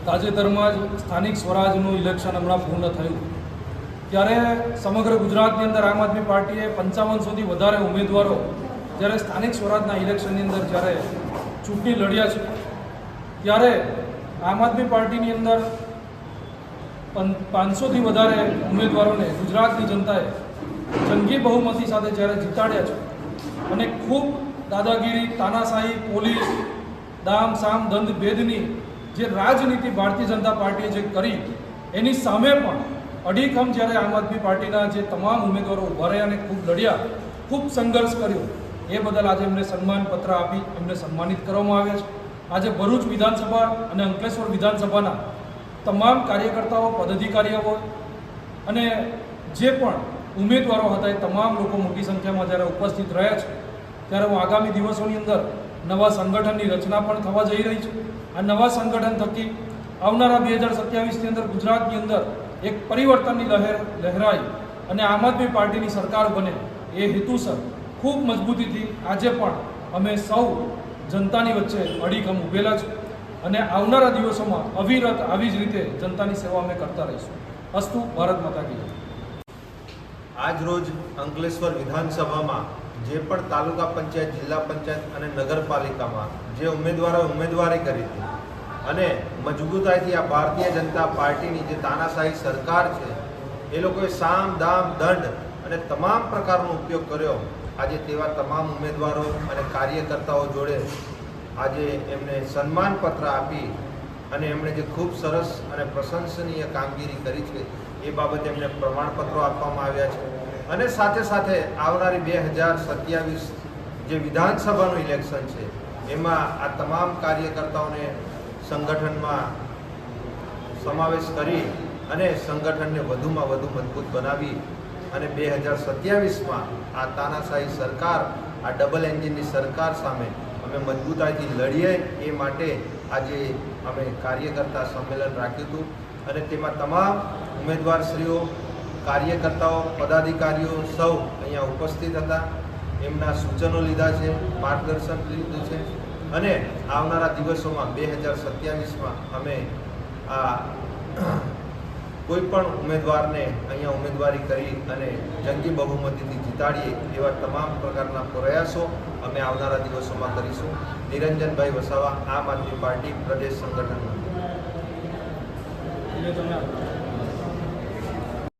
તાજેતરમાં જ સ્થાનિક સ્વરાજનું ઇલેક્શન હમણાં પૂર્ણ થયું ત્યારે સમગ્ર ગુજરાતની અંદર આમ આદમી પાર્ટીએ 5500થી વધારે ઉમેદવારો જ્યારે સ્થાનિક સ્વરાજના ઇલેક્શનની અંદર જ્યારે ચૂંટણી લડ્યા છે ત્યારે આમ આદમી પાર્ટીની અંદર 500થી વધારે ઉમેદવારોને ગુજરાતની જનતાએ જંગી બહુમતી સાથે જ્યારે જીતાડ્યા છે અને ખૂબ દાદાગીરી, તાનાશાહી, પોલીસ, દામ સામ દંડ ભેદની જે રાજનીતિ ભારતીય જનતા પાર્ટીએ જે કરી એની સામે પણ અડીખમ જ્યારે આમ આદમી પાર્ટીના જે તમામ ઉમેદવારો ઉભા રહ્યા અને ખૂબ લડ્યા, ખૂબ સંઘર્ષ કર્યો, એ બદલ આજે એમને સન્માનપત્ર આપી એમને સન્માનિત કરવામાં આવ્યા છે. આજે ભરૂચ વિધાનસભા અને અંકલેશ્વર વિધાનસભાના તમામ કાર્યકર્તાઓ, પદાધિકારીઓ અને જે પણ ઉમેદવારો હતા એ તમામ લોકો મોટી સંખ્યામાં જ્યારે ઉપસ્થિત રહ્યા છે ત્યારે હું આગામી દિવસોની અંદર નવા સંગઠનની રચના પણ થવા જઈ રહી છે. આ નવા સંગઠન થકી આવનારા 2027ની અંદર ગુજરાતની અંદર એક પરિવર્તનની લહેર લહેરાય અને આમ આદમી પાર્ટીની સરકાર બને એ હેતુસર ખૂબ મજબૂતીથી આજે પણ અમે સૌ જનતાની વચ્ચે અડીખમ ઊભેલા છે અને આવનારા દિવસોમાં અવિરત આવી જ રીતે જનતાની સેવા અમે કરતા રહીશું. અસ્તુ. ભારત માતા કી જય. આજ રોજ અંકલેશ્વર વિધાનસભામાં જે પણ તાલુકા પંચાયત, જિલ્લા પંચાયત અને નગરપાલિકામાં જે ઉમેદવારોએ ઉમેદવારી કરી હતી અને મજબૂતાઈથી આ ભારતીય જનતા પાર્ટીની જે તાનાશાહી સરકાર છે એ લોકોએ સામ દામ દંડ અને તમામ પ્રકારનો ઉપયોગ કર્યો. આજે તેવા તમામ ઉમેદવારો અને કાર્યકર્તાઓ જોડે આજે એમને સન્માનપત્ર આપી અને એમણે જે ખૂબ સરસ અને પ્રશંસનીય કામગીરી કરી છે એ બાબતે એમને પ્રમાણપત્રો આપવામાં આવ્યા છે. અને સાથે સાથે આવનારી 2027 જે વિધાનસભાનું ઇલેક્શન છે એમાં આ તમામ કાર્યકર્તાઓને સંગઠનમાં સમાવેશ કરી અને સંગઠનને વધુમાં વધુ મજબૂત બનાવી અને 2027માં આ તાનાશાહી સરકાર, આ ડબલ એન્જિનની સરકાર સામે અમે મજબૂતાઈથી લડીએ એ માટે આજે અમે કાર્યકર્તા સંમેલન રાખ્યું હતું અને તેમાં તમામ ઉમેદવારશ્રીઓ, કાર્યકર્તાઓ, પદાધિકારીઓ સૌ અહીંયા ઉપસ્થિત હતા. એમના સૂચનો લીધા છે, માર્ગદર્શન લીધું છે અને આવનારા દિવસોમાં 2027માં અમે આ કોઈ પણ ઉમેદવારને અહીંયા ઉમેદવારી કરી અને જંગી બહુમતીથી જીતાડીએ એવા તમામ પ્રકારના પ્રયાસો અમે આવનારા દિવસોમાં કરીશું. નિરંજનભાઈ વસાવા, આમ આદમી પાર્ટી પ્રદેશ સંગઠન.